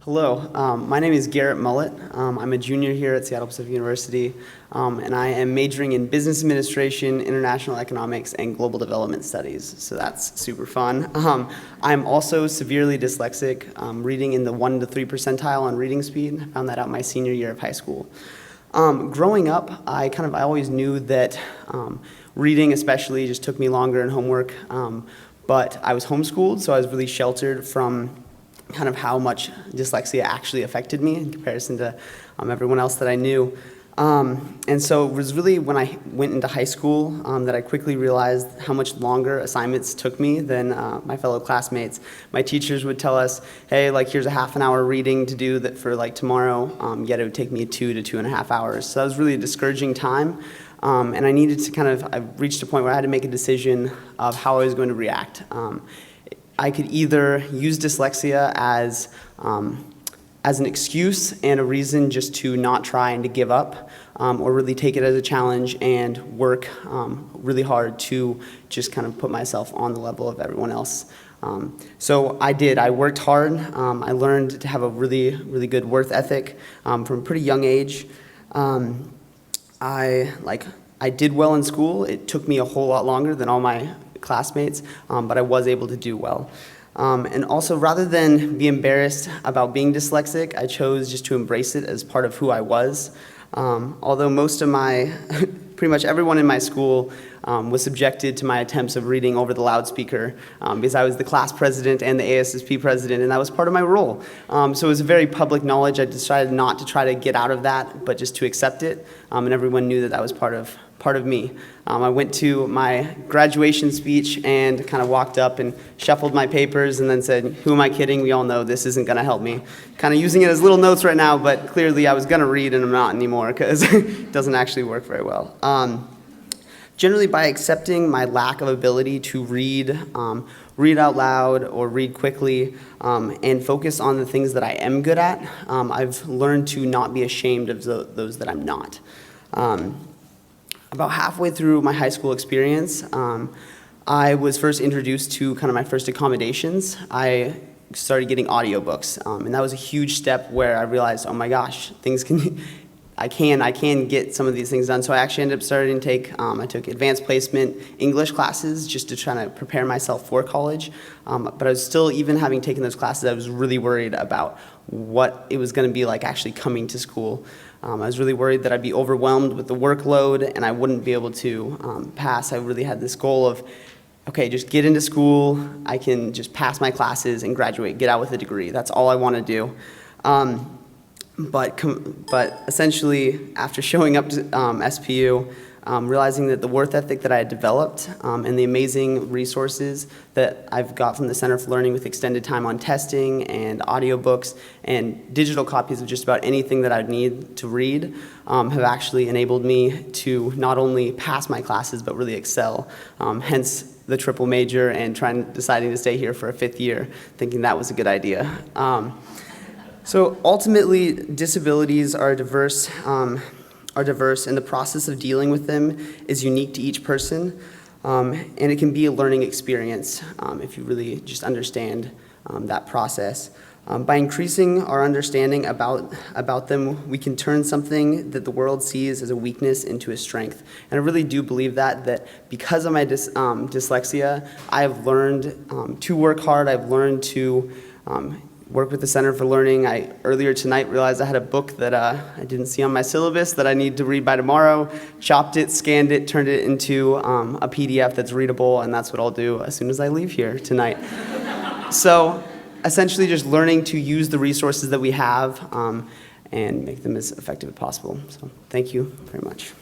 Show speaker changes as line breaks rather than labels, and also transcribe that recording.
Hello, my name is Garrett. I'm a junior here at Seattle Pacific University, and I am majoring in business administration, international economics, and global development studies, so that's super fun. I'm also severely dyslexic, reading in the 1 to 3 percentile on reading speed. I found that out my senior year of high school. Growing up, I always knew that reading especially just took me longer in homework, but I was homeschooled, so I was really sheltered from how much dyslexia actually affected me in comparison to everyone else that I knew. And so it was really when I went into high school that I quickly realized how much longer assignments took me than my fellow classmates. My teachers would tell us, hey, here's a half an hour reading to do that for tomorrow, yet it would take me 2 to 2.5 hours. So that was really a discouraging time. And I needed to I reached a point where I had to make a decision of how I was going to react. I could either use dyslexia as an excuse and a reason just to not try and to give up, or really take it as a challenge and work really hard to just put myself on the level of everyone else. So I did. I worked hard. I learned to have a really, really good work ethic from a pretty young age. I did well in school. It took me a whole lot longer than all my classmates, but I was able to do well. And also, rather than be embarrassed about being dyslexic, I chose just to embrace it as part of who I was. Although pretty much everyone in my school was subjected to my attempts of reading over the loudspeaker because I was the class president and the ASSP president, and that was part of my role. So it was very public knowledge. I decided not to try to get out of that, but just to accept it, and everyone knew that was part of me. I went to my graduation speech and walked up and shuffled my papers and then said, who am I kidding? We all know this isn't going to help me. Using it as little notes right now, but clearly I was going to read and I'm not anymore because it doesn't actually work very well. Generally, by accepting my lack of ability to read out loud or read quickly, and focus on the things that I am good at, I've learned to not be ashamed of those that I'm not. About halfway through my high school experience, I was first introduced to my first accommodations. I started getting audiobooks, and that was a huge step where I realized, oh my gosh, I can get some of these things done. So I actually ended up starting to I took advanced placement English classes just to try to prepare myself for college. But I was still, even having taken those classes, I was really worried about what it was going to be like actually coming to school. I was really worried that I'd be overwhelmed with the workload and I wouldn't be able to pass. I really had this goal of, okay, just get into school, I can just pass my classes and graduate, get out with a degree. That's all I want to do. But essentially, after showing up to SPU, realizing that the work ethic that I had developed and the amazing resources that I've got from the Center for Learning with extended time on testing and audiobooks and digital copies of just about anything that I'd need to read have actually enabled me to not only pass my classes but really excel, hence the triple major and deciding to stay here for a 5th year, thinking that was a good idea. So ultimately, disabilities are diverse, and the process of dealing with them is unique to each person, and it can be a learning experience if you really just understand that process. By increasing our understanding about them, we can turn something that the world sees as a weakness into a strength. And I really do believe that because of my dyslexia, I've learned to work hard. I've learned to work with the Center for Learning. I earlier tonight realized I had a book that I didn't see on my syllabus that I need to read by tomorrow. Chopped it, scanned it, turned it into a PDF that's readable, and that's what I'll do as soon as I leave here tonight. So essentially just learning to use the resources that we have and make them as effective as possible. So thank you very much.